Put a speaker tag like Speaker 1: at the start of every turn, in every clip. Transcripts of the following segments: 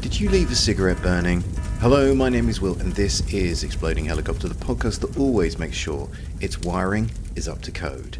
Speaker 1: Did you leave a cigarette burning? Hello, my name is Will, and this is Exploding Helicopter, the podcast that always makes sure its wiring is up to code.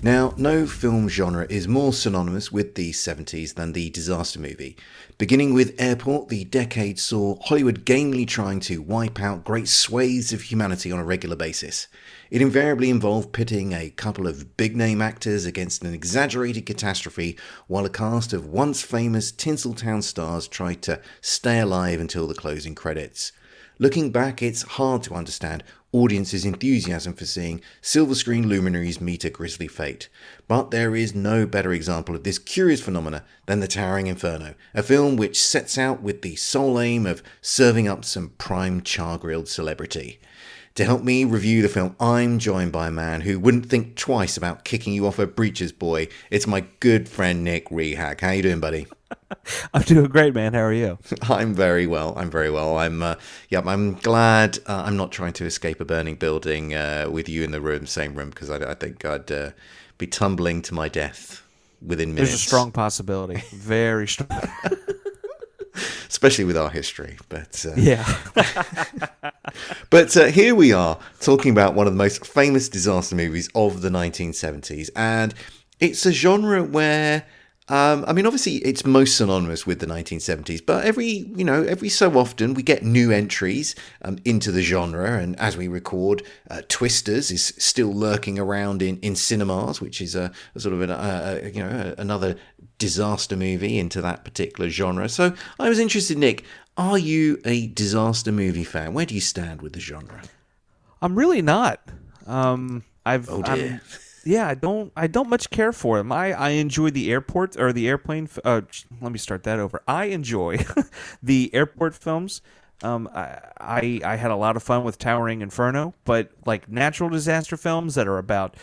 Speaker 1: Now, no film genre is more synonymous with the 70s than the disaster movie. Beginning with Airport, the decade saw Hollywood gamely trying to wipe out great swathes of humanity on a regular basis. It invariably involved pitting a couple of big-name actors against an exaggerated catastrophe, while a cast of once-famous Tinseltown stars tried to stay alive until the closing credits. Looking back, it's hard to understand audiences' enthusiasm for seeing silver screen luminaries meet a grisly fate. But there is no better example of this curious phenomena than The Towering Inferno, a film which sets out with the sole aim of serving up some prime char-grilled celebrity. To help me review the film, I'm joined by a man who wouldn't think twice about kicking you off a breeches boy. It's my good friend Nick Rehak. How you doing, buddy?
Speaker 2: I'm doing great, man. How are you?
Speaker 1: I'm very well. I'm I'm glad I'm not trying to escape a burning building with you in the same room, because I think I'd be tumbling to my death within minutes.
Speaker 2: There's a strong possibility. Very strong.
Speaker 1: Especially with our history, but
Speaker 2: yeah.
Speaker 1: But here we are talking about one of the most famous disaster movies of the 1970s, and it's a genre where obviously it's most synonymous with the 1970s, but every so often we get new entries into the genre, and as we record, Twisters is still lurking around in cinemas, which is a sort of another disaster movie into that particular genre. So I was interested, Nick, are you a disaster movie fan? Where do you stand with the genre?
Speaker 2: I'm really not.
Speaker 1: Oh dear.
Speaker 2: Yeah, I don't much care for them. I enjoy the airport or the airplane. Let me start that over. I enjoy the airport films. I had a lot of fun with Towering Inferno, but like natural disaster films that are about,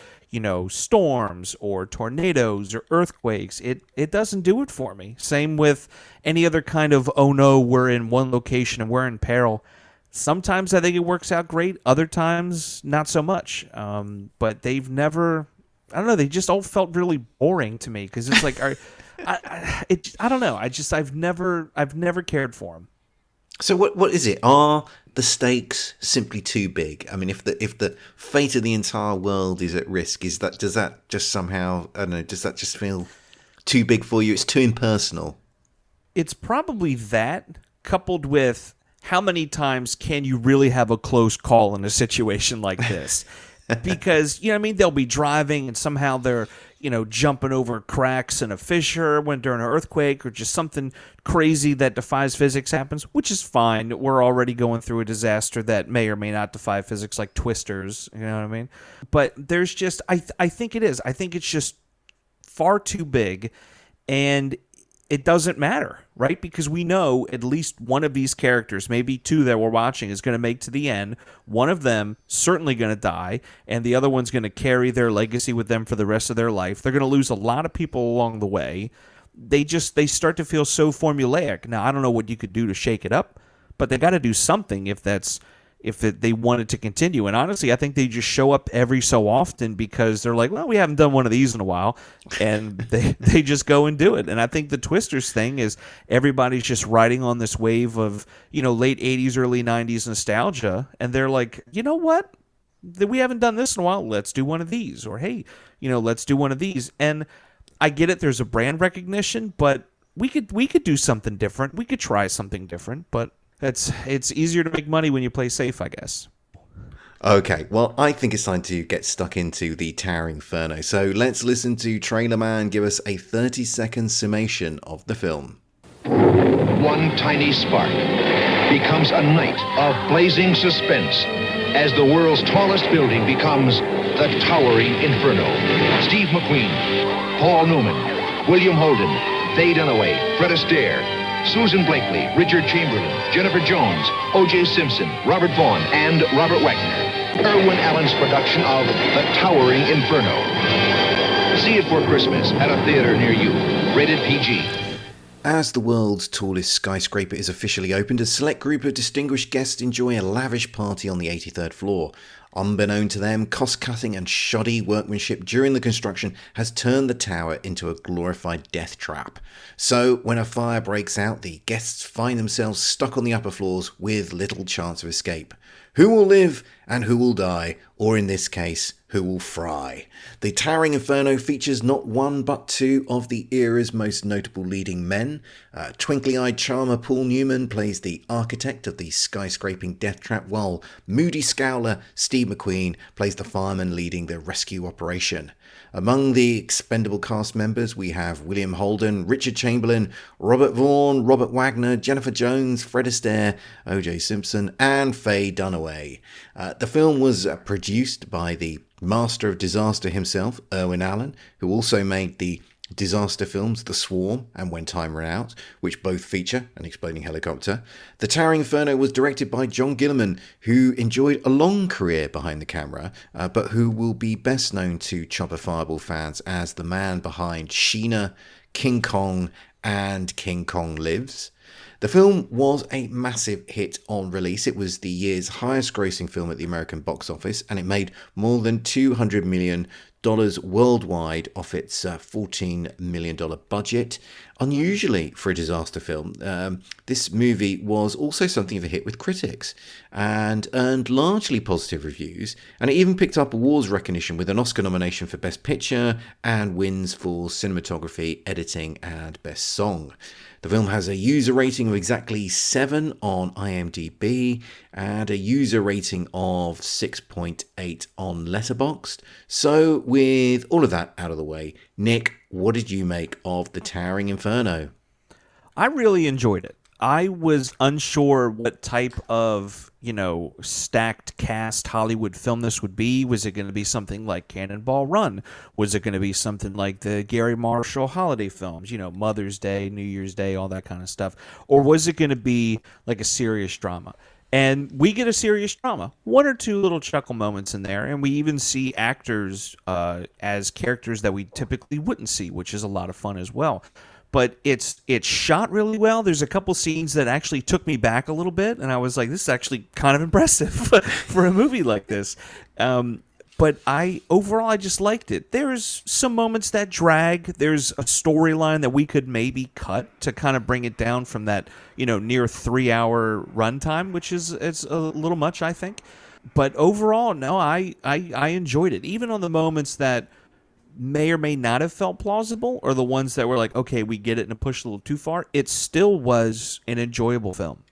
Speaker 2: storms or tornadoes or earthquakes, it doesn't do it for me. Same with any other kind of, oh no, we're in one location and we're in peril. Sometimes I think it works out great. Other times, not so much. But they've never, I don't know, they just all felt really boring to me, because it's like, I don't know. I've never cared for them.
Speaker 1: So what is it? Are the stakes simply too big? I mean, if the fate of the entire world is at risk, does that just somehow, I don't know, does that just feel too big for you? It's too impersonal. It's
Speaker 2: probably that, coupled with how many times can you really have a close call in a situation like this? Because, they'll be driving and somehow they're, jumping over cracks in a fissure during an earthquake, or just something crazy that defies physics happens, which is fine. We're already going through a disaster that may or may not defy physics, like Twisters, you know what I mean? But there's just, I think it is. I think it's just far too big, and it doesn't matter, right? Because we know at least one of these characters, maybe two that we're watching, is going to make to the end. One of them certainly going to die, and the other one's going to carry their legacy with them for the rest of their life. They're going to lose a lot of people along the way. They start to feel so formulaic. Now, I don't know what you could do to shake it up, but they got to do something if they wanted to continue. And honestly, I think they just show up every so often because they're like, well, we haven't done one of these in a while, and they just go and do it. And I think the Twisters thing is everybody's just riding on this wave of, late 80s, early 90s nostalgia, and they're like, you know what? We haven't done this in a while. Let's do one of these. Or, hey, let's do one of these. And I get it. There's a brand recognition, but we could do something different. We could try something different, but it's easier to make money when you play safe, I guess.
Speaker 1: Okay, well, I think it's time to get stuck into the Towering Inferno. So let's listen to Trailer Man give us a 30-second summation of the film.
Speaker 3: One tiny spark becomes a night of blazing suspense as the world's tallest building becomes the Towering Inferno. Steve McQueen, Paul Newman, William Holden, Faye Dunaway, Fred Astaire, Susan Blakely, Richard Chamberlain, Jennifer Jones, O.J. Simpson, Robert Vaughn, and Robert Wagner. Irwin Allen's production of The Towering Inferno. See it for Christmas at a theater near you. Rated PG.
Speaker 1: As the world's tallest skyscraper is officially opened, a select group of distinguished guests enjoy a lavish party on the 83rd floor. Unbeknown to them, cost-cutting and shoddy workmanship during the construction has turned the tower into a glorified death trap. So, when a fire breaks out, the guests find themselves stuck on the upper floors with little chance of escape. Who will live and who will die, or in this case, who will fry? The Towering Inferno features not one but two of the era's most notable leading men. Twinkly-eyed charmer Paul Newman plays the architect of the skyscraping death trap, while moody scowler Steve McQueen plays the fireman leading the rescue operation. Among the expendable cast members, we have William Holden, Richard Chamberlain, Robert Vaughn, Robert Wagner, Jennifer Jones, Fred Astaire, O.J. Simpson, and Faye Dunaway. The film was produced by the master of disaster himself, Irwin Allen, who also made the disaster films The Swarm and When Time Ran Out, which both feature an exploding helicopter. The Towering Inferno was directed by John Gilliman, who enjoyed a long career behind the camera, but who will be best known to Chopper Fireball fans as the man behind Sheena, King Kong, and King Kong Lives. The film was a massive hit on release. It was the year's highest grossing film at the American box office, and it made more than $200 million worldwide off its $14 million budget. Unusually for a disaster film, this movie was also something of a hit with critics and earned largely positive reviews, and it even picked up awards recognition with an Oscar nomination for Best Picture and wins for cinematography, editing, and Best Song. The film has a user rating of exactly 7 on IMDb and a user rating of 6.8 on Letterboxd. So with all of that out of the way, Nick, what did you make of The Towering Inferno?
Speaker 2: I really enjoyed it. I was unsure what type of, stacked cast Hollywood film this would be. Was it going to be something like Cannonball Run? Was it going to be something like the Gary Marshall holiday films, Mother's Day, New Year's Day, all that kind of stuff? Or was it going to be like a serious drama? And we get a serious drama. One or two little chuckle moments in there, and we even see actors as characters that we typically wouldn't see, which is a lot of fun as well. But it's shot really well. There's a couple scenes that actually took me back a little bit, and I was like, this is actually kind of impressive for a movie like this. But overall, I just liked it. There's some moments that drag. There's a storyline that we could maybe cut to kind of bring it down from that, near 3-hour runtime, which it's a little much, I think. But overall, no, I enjoyed it. Even on the moments that may or may not have felt plausible, or the ones that were like, okay, we get it and it pushed a little too far, it still was an enjoyable film.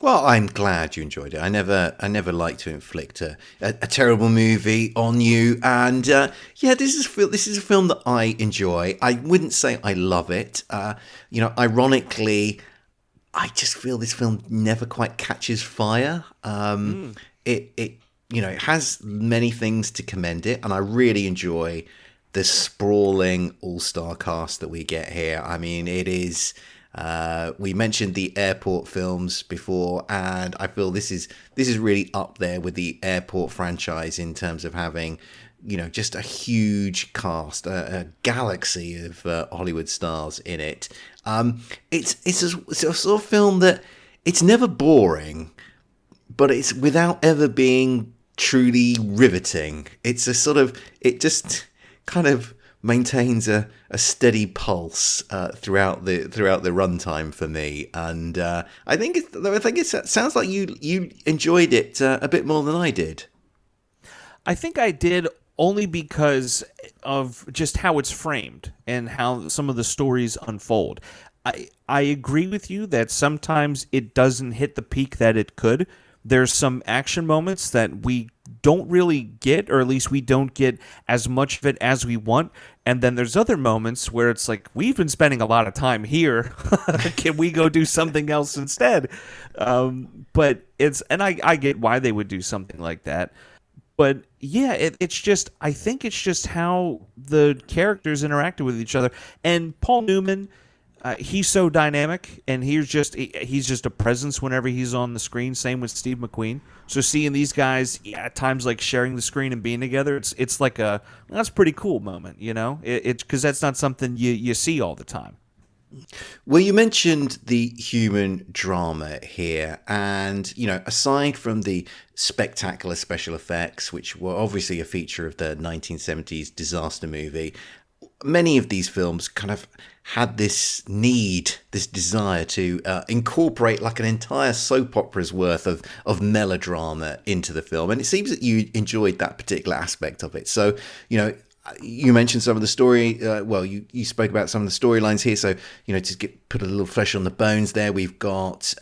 Speaker 1: Well, I'm glad you enjoyed it. I never like to inflict a terrible movie on you, and this is a film that I enjoy. I wouldn't say I love it. Ironically, I just feel this film never quite catches fire. It has many things to commend it, and I really enjoy the sprawling all-star cast that we get here. I mean, it is. We mentioned the airport films before, and I feel this is really up there with the airport franchise in terms of having, just a huge cast, a galaxy of Hollywood stars in it. It's a sort of film that it's never boring, but it's without ever being truly riveting. It's a sort of, it just kind of maintains a steady pulse throughout the runtime for me, and I think it sounds like you enjoyed it a bit more than I did.
Speaker 2: I think I did, only because of just how it's framed and how some of the stories unfold. I agree with you that sometimes it doesn't hit the peak that it could. There's some action moments that we don't really get, or at least we don't get as much of it as we want. And then there's other moments where it's like, we've been spending a lot of time here. Can we go do something else instead? But I get why they would do something like that. But yeah, it's just, I think it's just how the characters interacted with each other. And Paul Newman, he's so dynamic, and he's just a presence whenever he's on the screen. Same with Steve McQueen. So seeing these guys at times like sharing the screen and being together, it's like that's a pretty cool moment, It's because that's not something you see all the time.
Speaker 1: Well, you mentioned the human drama here, and aside from the spectacular special effects, which were obviously a feature of the 1970s disaster movie, many of these films kind of had this desire to incorporate like an entire soap opera's worth of melodrama into the film. And it seems that you enjoyed that particular aspect of it. So, you mentioned some of the story. You spoke about some of the storylines here. So, to put a little flesh on the bones there, we've got,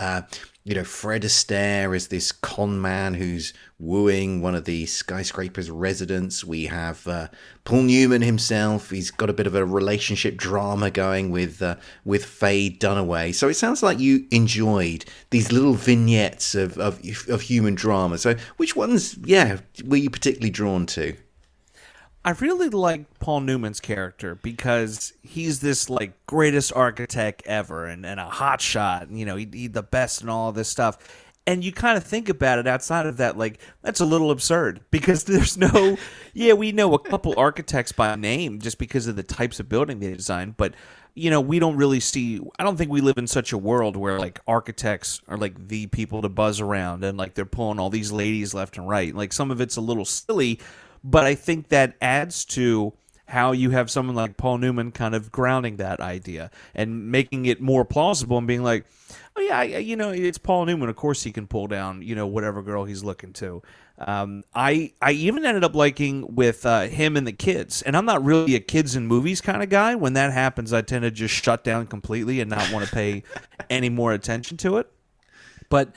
Speaker 1: Fred Astaire as this con man who's wooing one of the skyscraper's residents. We have Paul Newman himself. He's got a bit of a relationship drama going with Faye Dunaway. So it sounds like you enjoyed these little vignettes of human drama. So which ones, were you particularly drawn to?
Speaker 2: I really like Paul Newman's character because he's this like greatest architect ever and a hot shot. He's the best and all of this stuff. And you kind of think about it outside of that, like, that's a little absurd because there's no, we know a couple architects by name just because of the types of building they design. But, we don't really see, I don't think we live in such a world where like architects are like the people to buzz around and like they're pulling all these ladies left and right. Like some of it's a little silly. But I think that adds to how you have someone like Paul Newman kind of grounding that idea and making it more plausible and being like, oh, yeah, it's Paul Newman. Of course he can pull down, whatever girl he's looking to. I even ended up liking with him and the kids. And I'm not really a kids in movies kind of guy. When that happens, I tend to just shut down completely and not want to pay any more attention to it. But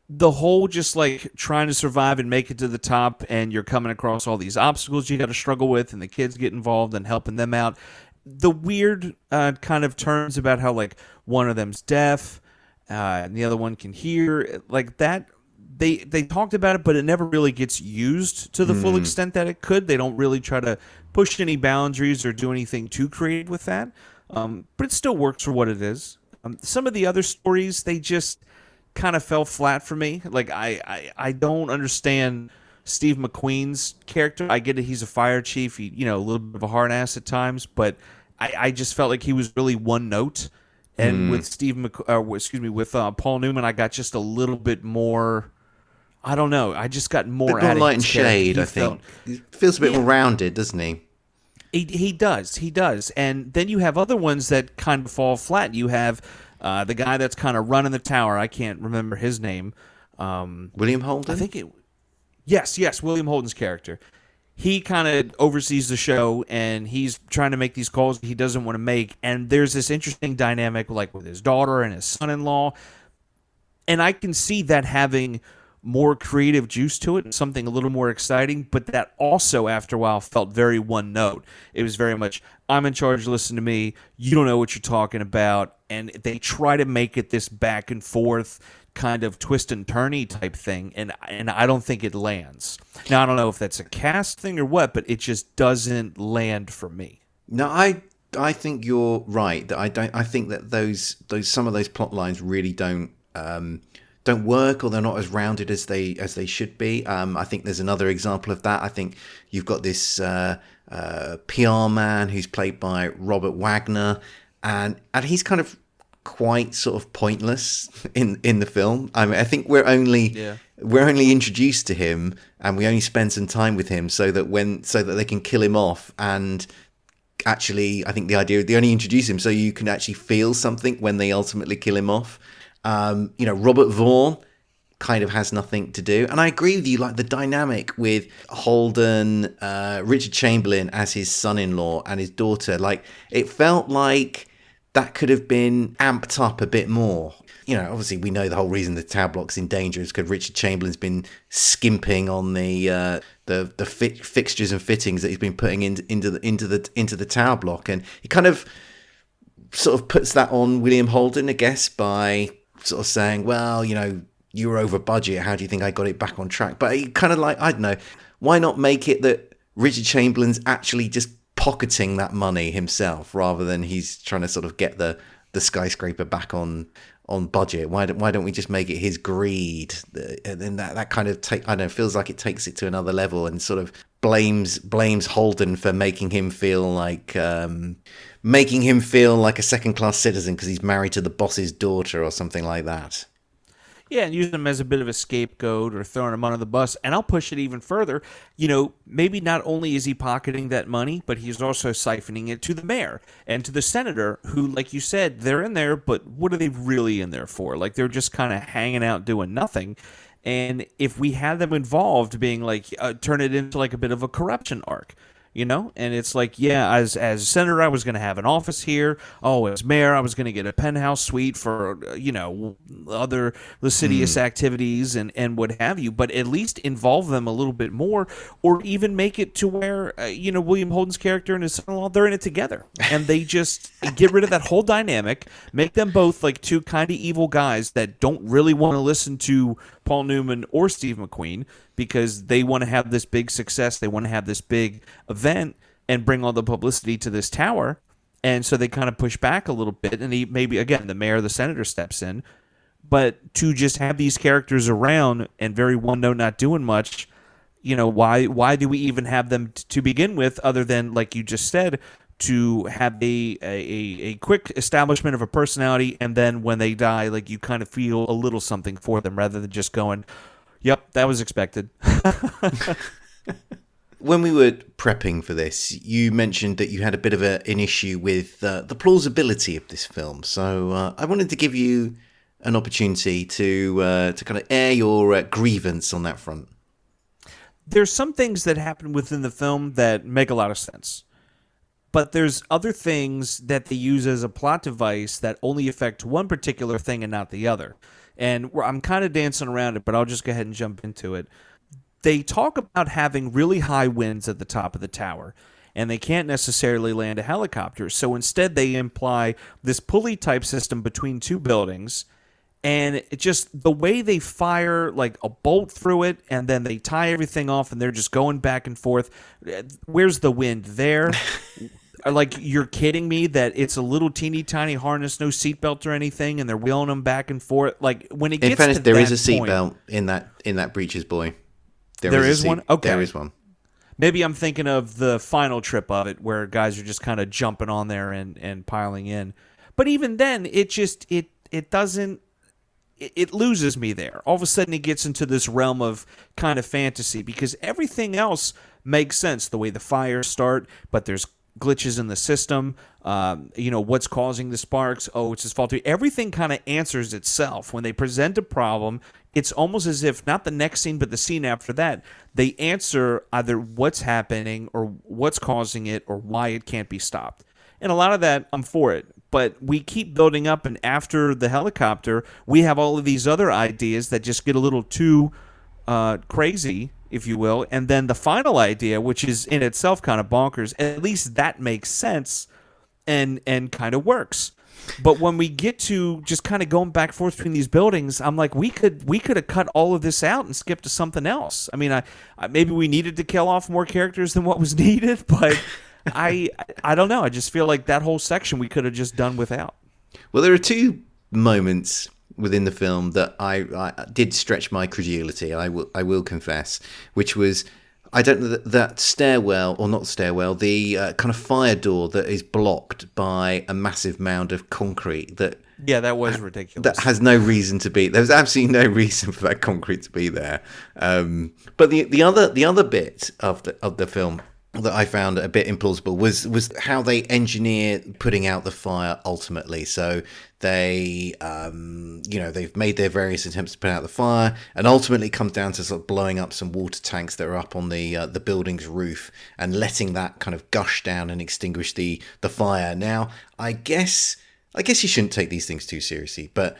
Speaker 2: the whole just like trying to survive and make it to the top and you're coming across all these obstacles you got to struggle with and the kids get involved and helping them out. The weird kind of turns about how like one of them's deaf and the other one can hear like that. They talked about it, but it never really gets used to the full extent that it could. They don't really try to push any boundaries or do anything too creative with that. But it still works for what it is. Some of the other stories, they just kind of fell flat for me. Like I don't understand Steve McQueen's character. I get it, he's a fire chief, he, a little bit of a hard ass at times, but I just felt like he was really one note. And with Paul Newman, I got just a little bit more. I don't know. I just got more
Speaker 1: out of light and shade. I think he feels a bit more rounded, doesn't he?
Speaker 2: He does. And then you have other ones that kind of fall flat. You have the guy that's kind of running the tower. I can't remember his name.
Speaker 1: William Holden?
Speaker 2: I think it. Yes, William Holden's character. He kind of oversees the show, and he's trying to make these calls he doesn't want to make. And there's this interesting dynamic, like with his daughter and his son-in-law. And I can see that having more creative juice to it, something a little more exciting, but that also, after a while, felt very one note. It was very much, I'm in charge, listen to me, you don't know what you're talking about, and they try to make it this back and forth kind of twist and turny type thing, and I don't think it lands. Now, I don't know if that's a cast thing or what, but it just doesn't land for me.
Speaker 1: No, I think you're right. That I think that those some of those plot lines really don't work, or they're not as rounded as they should be. I think there's another example of that. I think you've got this PR man who's played by Robert Wagner, and he's kind of quite sort of pointless in the film. I mean, I think we're only introduced to him, and we only spend some time with him so that they can kill him off. And actually, I think the idea they only introduce him so you can actually feel something when they ultimately kill him off. Robert Vaughn kind of has nothing to do. And I agree with you, like the dynamic with Holden, Richard Chamberlain as his son-in-law and his daughter, like it felt like that could have been amped up a bit more. Obviously we know the whole reason the tower block's in danger is because Richard Chamberlain's been skimping on the fixtures and fittings that he's been putting into the tower block, and he kind of sort of puts that on William Holden, I guess, by sort of saying, well, you were over budget. How do you think I got it back on track? But he kind of like, I don't know, why not make it that Richard Chamberlain's actually just pocketing that money himself rather than he's trying to sort of get the the skyscraper back on budget? Why don't we just make it his greed? And then that kind of I don't know, feels like it takes it to another level and sort of blames Holden for making him feel like a second class citizen because he's married to the boss's daughter or something like that.
Speaker 2: Yeah, and using him as a bit of a scapegoat or throwing him under the bus. And I'll push it even further. Maybe not only is he pocketing that money, but he's also siphoning it to the mayor and to the senator who, like you said, they're in there, but what are they really in there for? Like, they're just kind of hanging out doing nothing. And if we had them involved, being like, turn it into like a bit of a corruption arc. And it's like, yeah, as senator, I was going to have an office here. Oh, as mayor, I was going to get a penthouse suite for, other lascivious activities and what have you. But at least involve them a little bit more, or even make it to where, William Holden's character and his son-in-law, they're in it together. And they just get rid of that whole dynamic, make them both like two kind of evil guys that don't really want to listen to Paul Newman or Steve McQueen, because they want to have this big success, they want to have this big event and bring all the publicity to this tower, and so they kind of push back a little bit, and maybe again the mayor or the senator steps in, but to just have these characters around and very one note not doing much, why do we even have them to begin with, other than, like you just said, to have a quick establishment of a personality, and then when they die, like, you kind of feel a little something for them rather than just going, yep, that was expected.
Speaker 1: When we were prepping for this, you mentioned that you had a bit of an issue with the plausibility of this film. So I wanted to give you an opportunity to kind of air your grievance on that front.
Speaker 2: There's some things that happen within the film that make a lot of sense. But there's other things that they use as a plot device that only affect one particular thing and not the other. And I'm kind of dancing around it, but I'll just go ahead and jump into it. They talk about having really high winds at the top of the tower, and they can't necessarily land a helicopter. So instead, they imply this pulley-type system between two buildings, and it just the way they fire like a bolt through it, and then they tie everything off, and they're just going back and forth. Where's the wind there? Like, you're kidding me that it's a little teeny tiny harness, no seatbelt or anything, and they're wheeling them back and forth. Like, when it gets
Speaker 1: in fairness,
Speaker 2: to
Speaker 1: there
Speaker 2: that
Speaker 1: is a
Speaker 2: point,
Speaker 1: seatbelt in that Breaches Boy.
Speaker 2: There is one? Okay.
Speaker 1: There is one.
Speaker 2: Maybe I'm thinking of the final trip of it, where guys are just kind of jumping on there and piling in. But even then, it just it doesn't. It loses me there. All of a sudden, it gets into this realm of kind of fantasy, because everything else makes sense. The way the fires start, but there's glitches in the system, what's causing the sparks, it's his fault. Everything kind of answers itself. When they present a problem, it's almost as if not the next scene but the scene after that, they answer either what's happening or what's causing it or why it can't be stopped. And a lot of that, I'm for it. But we keep building up, and after the helicopter, we have all of these other ideas that just get a little too crazy, if you will. And then the final idea, which is in itself kind of bonkers, at least that makes sense and kind of works. But when we get to just kind of going back and forth between these buildings, I'm like, we could have cut all of this out and skipped to something else. I mean, I maybe we needed to kill off more characters than what was needed, but I don't know. I just feel like that whole section we could have just done without.
Speaker 1: Well, there are two moments within the film that I did stretch my credulity. I will confess, which was, I don't know, that stairwell, or not stairwell, the kind of fire door that is blocked by a massive mound of concrete. That
Speaker 2: was ridiculous.
Speaker 1: That has no reason to be. There's absolutely no reason for that concrete to be there. But the other bit of the film that I found a bit implausible was how they engineer putting out the fire ultimately. So they, they've made their various attempts to put out the fire, and ultimately it comes down to sort of blowing up some water tanks that are up on the building's roof and letting that kind of gush down and extinguish the fire. Now, I guess you shouldn't take these things too seriously, but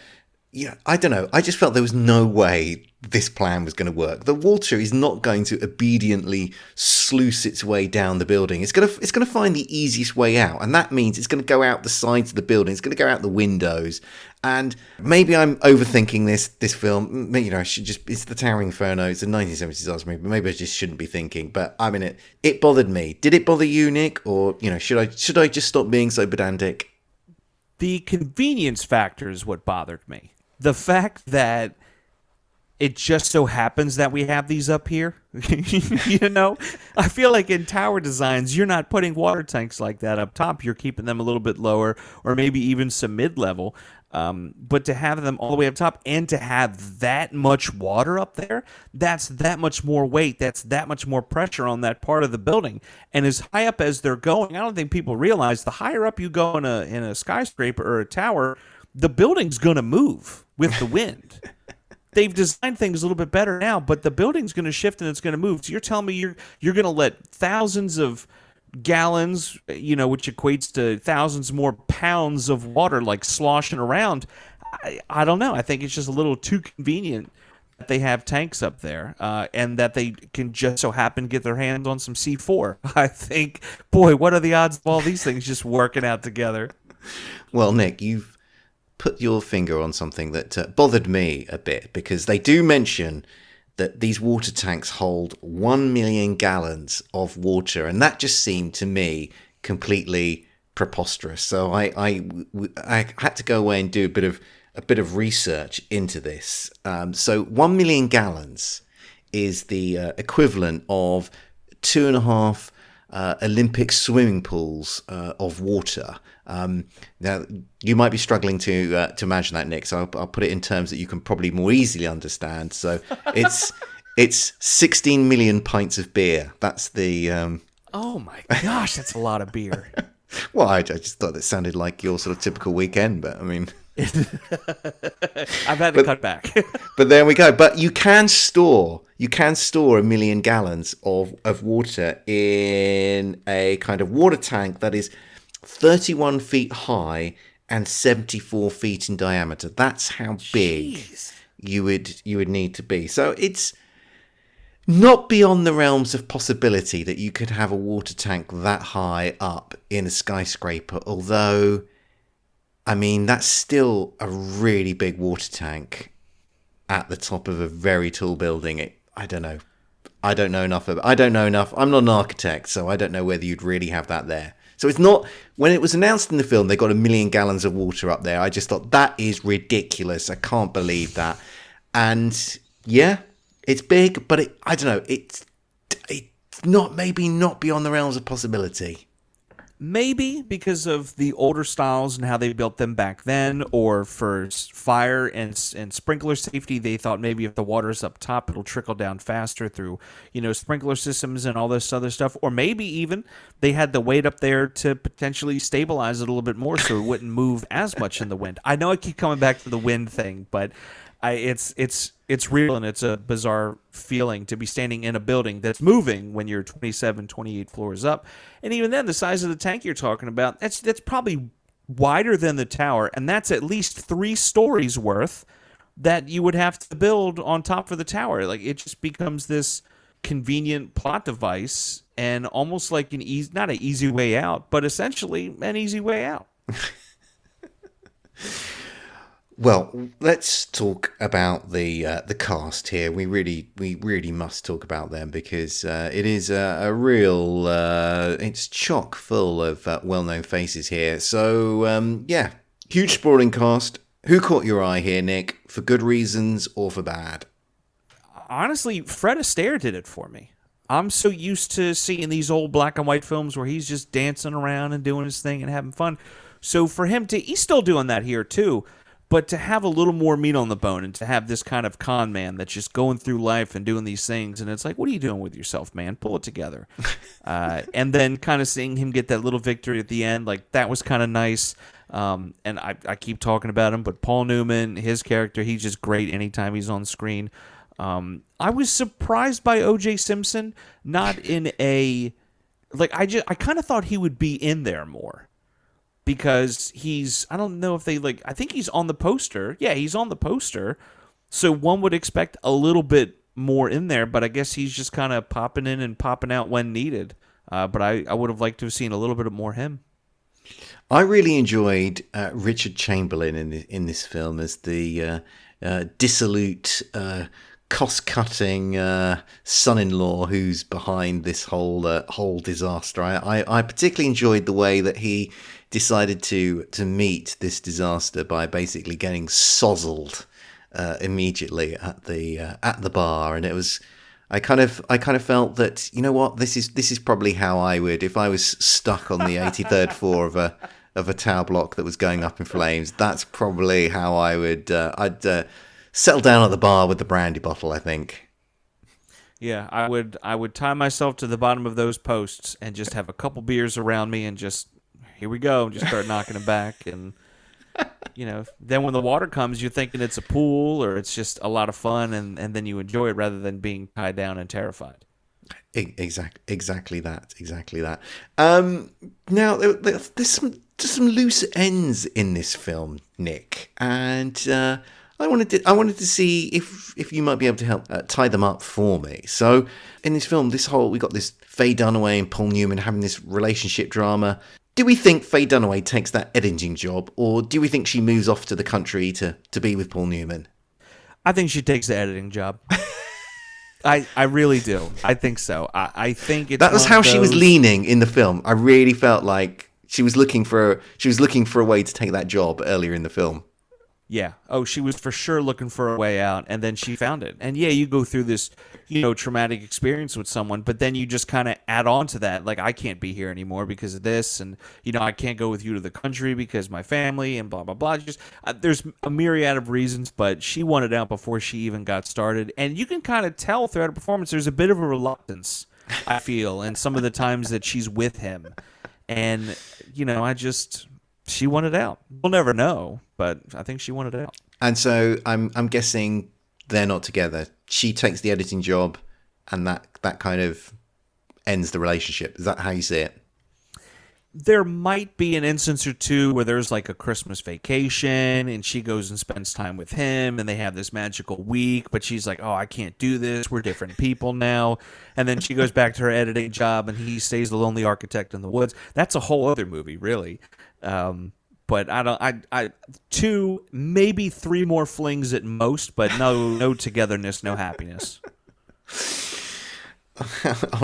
Speaker 1: yeah, I don't know. I just felt there was no way this plan was going to work. The water is not going to obediently sluice its way down the building. It's going to find the easiest way out, and that means it's going to go out the sides of the building. It's going to go out the windows. And maybe I'm overthinking this film. I should just. It's the Towering Inferno. It's a 1970s art movie. Maybe I just shouldn't be thinking. But I mean, it bothered me. Did it bother you, Nick? Or should I just stop being so pedantic?
Speaker 2: The convenience factor is what bothered me. The fact that it just so happens that we have these up here. I feel like in tower designs, you're not putting water tanks like that up top. You're keeping them a little bit lower, or maybe even some mid-level. But to have them all the way up top and to have that much water up there, that's that much more weight. That's that much more pressure on that part of the building. And as high up as they're going, I don't think people realize the higher up you go in a skyscraper or a tower, the building's going to move with the wind. They've designed things a little bit better now, but the building's going to shift and it's going to move. So you're telling me you're going to let thousands of gallons, which equates to thousands more pounds of water like sloshing around. I don't know. I think it's just a little too convenient that they have tanks up there and that they can just so happen to get their hands on some C4. I think, boy, what are the odds of all these things just working out together?
Speaker 1: Well, Nick, you've put your finger on something that bothered me a bit, because they do mention that these water tanks hold 1 million gallons of water, and that just seemed to me completely preposterous. So I had to go away and do a bit of research into this. So 1 million gallons is the equivalent of 2.5 Olympic swimming pools of water. Now, you might be struggling to imagine that, Nick, so I'll put it in terms that you can probably more easily understand. So it's 16 million pints of beer. That's the...
Speaker 2: Oh my gosh, that's a lot of beer.
Speaker 1: Well, I just thought it sounded like your sort of typical weekend, but I mean...
Speaker 2: I've had to cut back.
Speaker 1: But there we go. But you can store 1 million gallons of water in a kind of water tank that is 31 feet high and 74 feet in diameter. That's how big you would need to be. So it's not beyond the realms of possibility that you could have a water tank that high up in a skyscraper, although, I mean, that's still a really big water tank at the top of a very tall building. I don't know. I don't know enough. I'm not an architect, so I don't know whether you'd really have that there. So it's not, when it was announced in the film, they got 1 million gallons of water up there. I just thought, that is ridiculous. I can't believe that. And yeah, it's big, but I don't know. It's maybe not beyond the realms of possibility.
Speaker 2: Maybe because of the older styles and how they built them back then, or for fire and sprinkler safety, they thought maybe if the water's up top, it'll trickle down faster through, sprinkler systems and all this other stuff. Or maybe even they had the weight up there to potentially stabilize it a little bit more so it wouldn't move as much in the wind. I know I keep coming back to the wind thing, but it's real, and it's a bizarre feeling to be standing in a building that's moving when you're 27, 28 floors up. And even then, the size of the tank you're talking about, that's probably wider than the tower, and that's at least 3 stories worth that you would have to build on top of the tower. Like, it just becomes this convenient plot device, and almost like not an easy way out, but essentially an easy way out.
Speaker 1: Well, let's talk about the cast here. We really must talk about them, because it is a real it's chock full of well-known faces here. So yeah, huge sprawling cast. Who caught your eye here, Nick? For good reasons or for bad?
Speaker 2: Honestly, Fred Astaire did it for me. I'm so used to seeing these old black and white films where he's just dancing around and doing his thing and having fun. So for him he's still doing that here too. But to have a little more meat on the bone, and to have this kind of con man that's just going through life and doing these things, and it's like, what are you doing with yourself, man? Pull it together. And then kind of seeing him get that little victory at the end, like, that was kind of nice. And I keep talking about him, but Paul Newman, his character, he's just great anytime he's on screen. I was surprised by O.J. Simpson, not in a... Like, I kind of thought he would be in there more. Because I don't know if I think he's on the poster. Yeah, he's on the poster. So one would expect a little bit more in there, but I guess he's just kind of popping in and popping out when needed. But I would have liked to have seen a little bit more him.
Speaker 1: I really enjoyed Richard Chamberlain in this film as the dissolute cost-cutting son-in-law who's behind this whole disaster. I particularly enjoyed the way that he decided to meet this disaster by basically getting sozzled immediately at the bar, and it was. I kind of felt that, you know what, this is probably how I would, if I was stuck on the 83rd floor of a tower block that was going up in flames. That's probably how I would. I'd settle down at the bar with the brandy bottle, I think.
Speaker 2: Yeah, I would tie myself to the bottom of those posts and just have a couple beers around me and just, here we go, just start knocking them back. And then when the water comes, you're thinking it's a pool or it's just a lot of fun, and then you enjoy it rather than being tied down and terrified.
Speaker 1: Exactly that. Now there's some loose ends in this film, Nick, and I wanted to see if you might be able to help tie them up for me. So in this film, we got this Faye Dunaway and Paul Newman having this relationship drama. Do we think Faye Dunaway takes that editing job, or do we think she moves off to the country to be with Paul Newman?
Speaker 2: I think she takes the editing job. I really do. I think so. I think it's
Speaker 1: that was how she was leaning in the film. I really felt like she was looking for a way to take that job earlier in the film.
Speaker 2: Yeah. Oh, she was for sure looking for a way out, and then she found it. And yeah, you go through this, traumatic experience with someone, but then you just kind of add on to that. Like, I can't be here anymore because of this, and I can't go with you to the country because my family and blah blah blah. Just there's a myriad of reasons, but she wanted out before she even got started, and you can kind of tell throughout her performance. There's a bit of a reluctance, I feel, and some of the times that she's with him, and she wanted out. We'll never know, but I think she wanted out.
Speaker 1: And so I'm guessing they're not together. She takes the editing job, and that kind of ends the relationship. Is that how you see it?
Speaker 2: There might be an instance or two where there's like a Christmas vacation and she goes and spends time with him and they have this magical week, but she's like, oh, I can't do this. We're different people now. And then she goes back to her editing job and he stays the lonely architect in the woods. That's a whole other movie, really. But I 2, maybe 3 more flings at most, but no togetherness, no happiness.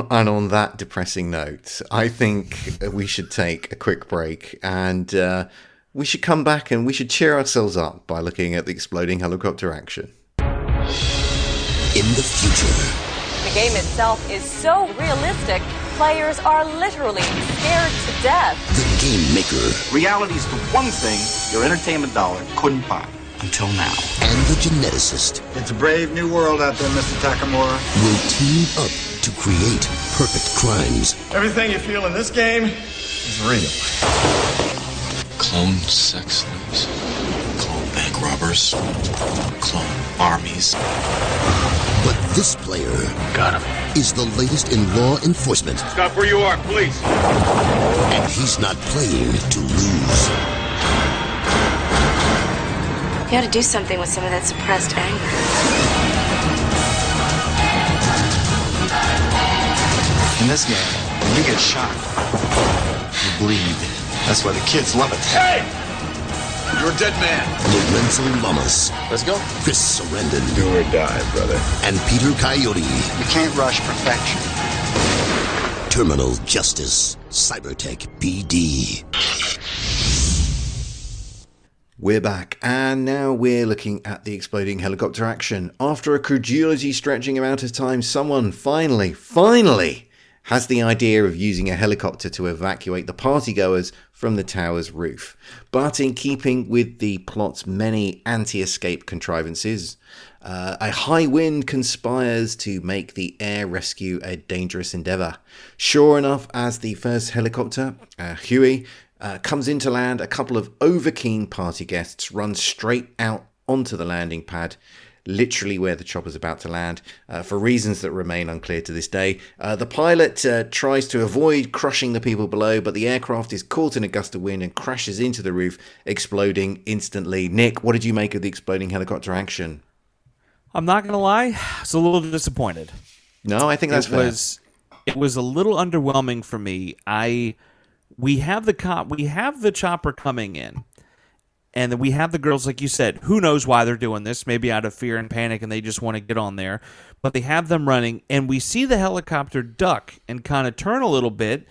Speaker 1: And on that depressing note, I think we should take a quick break, and we should come back and we should cheer ourselves up by looking at the exploding helicopter action.
Speaker 4: In the future,
Speaker 5: the game itself is so realistic, players are literally scared to death.
Speaker 4: The game maker
Speaker 6: Reality's the one thing your entertainment dollar couldn't buy. Until now.
Speaker 4: And the geneticist.
Speaker 7: It's a brave new world out there, Mr. Takamura.
Speaker 4: Will team up to create perfect crimes.
Speaker 7: Everything you feel in this game is real.
Speaker 8: Clone sex slaves. Clone bank robbers. Clone armies.
Speaker 4: But this player
Speaker 8: Got him.
Speaker 4: Is the latest in law enforcement.
Speaker 7: Stop where you are, please.
Speaker 4: And he's not playing to lose.
Speaker 9: You ought to do something with some of that suppressed anger.
Speaker 7: In this game, when you get shot, you bleed. That's why the kids love it. Hey! You're a dead man.
Speaker 4: Lorenzo Lamas.
Speaker 7: Let's go.
Speaker 4: Chris Sarandon.
Speaker 7: Do or die, brother.
Speaker 4: And Peter Coyote.
Speaker 7: You can't rush perfection.
Speaker 4: Terminal Justice. Cybertech BD.
Speaker 1: We're back, and now we're looking at the exploding helicopter action. After a credulity-stretching amount of time, someone finally has the idea of using a helicopter to evacuate the partygoers from the tower's roof. But in keeping with the plot's many anti-escape contrivances, a high wind conspires to make the air rescue a dangerous endeavour. Sure enough, as the first helicopter, Huey, comes into land, a couple of over-keen party guests run straight out onto the landing pad, literally where the chopper's about to land, for reasons that remain unclear to this day. The pilot tries to avoid crushing the people below, but the aircraft is caught in a gust of wind and crashes into the roof, exploding instantly. Nick, what did you make of the exploding helicopter action?
Speaker 2: I'm not going to lie, I was a little disappointed.
Speaker 1: No, I think that's fair.
Speaker 2: It was a little underwhelming for me. We have the chopper coming in, And then we have the girls, like you said, who knows why they're doing this, maybe out of fear and panic, and they just want to get on there. But they have them running, and we see the helicopter duck and kind of turn a little bit,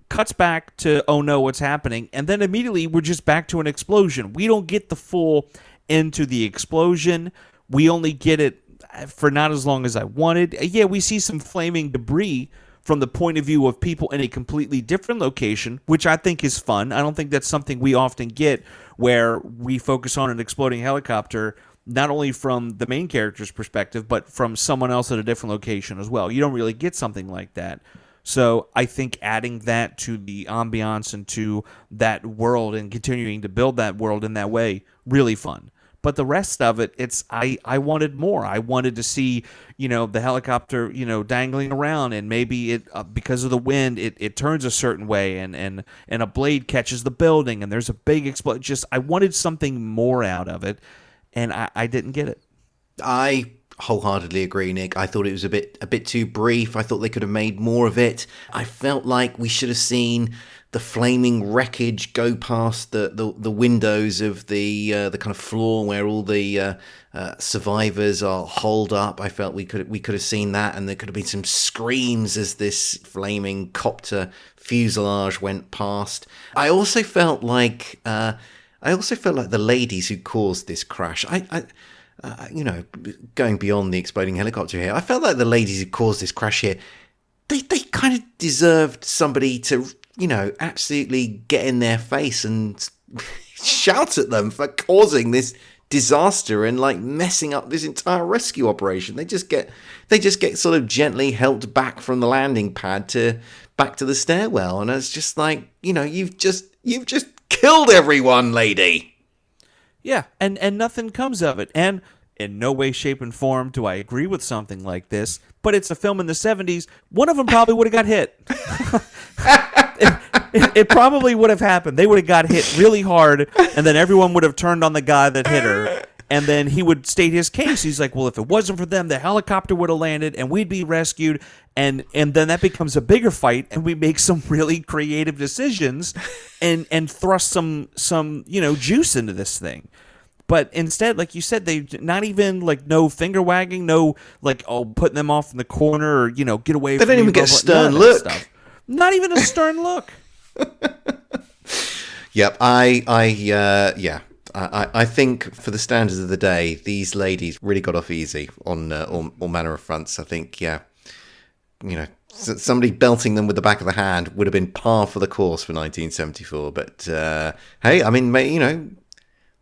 Speaker 2: cuts back to, oh no, what's happening? And then immediately we're just back to an explosion. We don't get the full end to the explosion. We only get it for not as long as I wanted. Yeah, we see some flaming debris from the point of view of people in a completely different location, which I think is fun. I don't think that's something we often get where we focus on an exploding helicopter, not only from the main character's perspective, but from someone else at a different location as well. You don't really get something like that. So I think adding that to the ambiance and to that world and continuing to build that world in that way, really fun. But the rest of it, I wanted more. I wanted to see, the helicopter, dangling around, and maybe it because of the wind, it turns a certain way, and a blade catches the building, and there's a big explosion. Just I wanted something more out of it, and I didn't get it.
Speaker 1: I wholeheartedly agree, Nick. I thought it was a bit too brief. I thought they could have made more of it. I felt like we should have seen the flaming wreckage go past the windows of the kind of floor where all the survivors are holed up. I felt we could have seen that, and there could have been some screams as this flaming copter fuselage went past. I also felt like the ladies who caused this crash. Going beyond the exploding helicopter here, I felt like the ladies who caused this crash here, they kind of deserved somebody to, absolutely get in their face and shout at them for causing this disaster and like messing up this entire rescue operation. They just get sort of gently helped back from the landing pad back to the stairwell, and it's just like, you've just killed everyone, lady.
Speaker 2: Yeah, and nothing comes of it. And in no way, shape, and form do I agree with something like this, but it's a film in the 70s. One of them probably would have got hit. It probably would have happened. They would have got hit really hard, and then everyone would have turned on the guy that hit her, and then he would state his case. He's like, well, if it wasn't for them, the helicopter would have landed, and we'd be rescued, and then that becomes a bigger fight, and we make some really creative decisions and thrust some juice into this thing. But instead, like you said, they not even like no finger wagging, no like putting them off in the corner or get away.
Speaker 1: They don't even get a stern look.
Speaker 2: Stuff. Not even a stern look.
Speaker 1: Yep, I think for the standards of the day, these ladies really got off easy on all manner of fronts. I think, somebody belting them with the back of the hand would have been par for the course for 1974. But hey, I mean,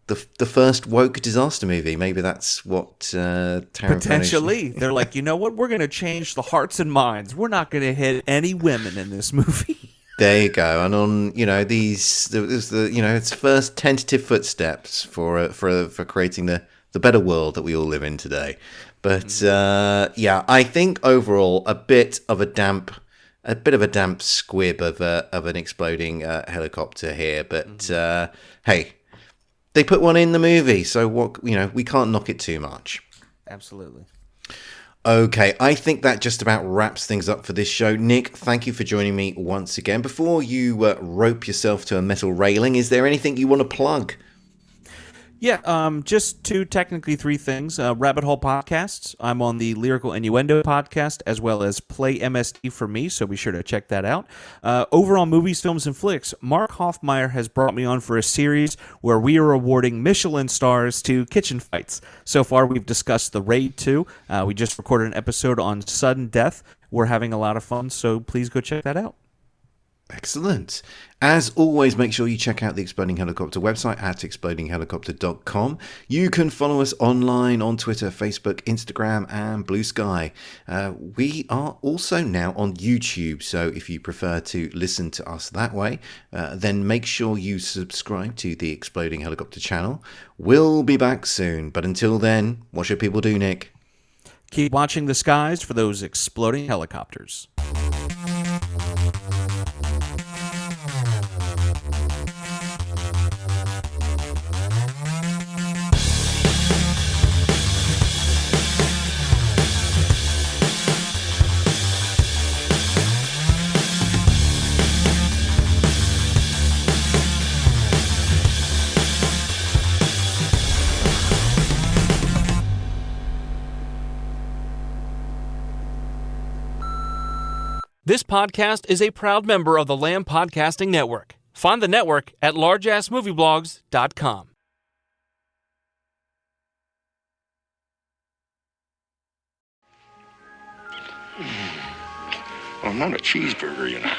Speaker 1: the first woke disaster movie. Maybe that's what
Speaker 2: potentially they're like. You know what? We're going to change the hearts and minds. We're not going to hit any women in this movie.
Speaker 1: There you go. And on its first tentative footsteps for creating the better world that we all live in today. But I think overall a bit of a damp squib of an exploding helicopter here. But hey. They put one in the movie, so we can't knock it too much.
Speaker 2: Absolutely.
Speaker 1: Okay, I think that just about wraps things up for this show. Nick, thank you for joining me once again. Before you rope yourself to a metal railing, is there anything you want to plug?
Speaker 2: Yeah, just technically three things. Rabbit Hole Podcasts. I'm on the Lyrical Innuendo podcast, as well as Play MSD for me, so be sure to check that out. Over on Movies, Films, and Flicks, Mark Hoffmeyer has brought me on for a series where we are awarding Michelin stars to kitchen fights. So far, we've discussed The Raid 2. We just recorded an episode on sudden death. We're having a lot of fun, so please go check that out.
Speaker 1: Excellent. As always, make sure you check out the Exploding Helicopter website at explodinghelicopter.com. You can follow us online on Twitter, Facebook, Instagram, and Blue Sky. We are also now on YouTube, so if you prefer to listen to us that way, then make sure you subscribe to the Exploding Helicopter channel. We'll be back soon, but until then, what should people do, Nick?
Speaker 2: Keep watching the skies for those exploding helicopters.
Speaker 10: This podcast is a proud member of the Lamb Podcasting Network. Find the network at largeassmovieblogs.com.
Speaker 11: Well, I'm not a cheeseburger, you know.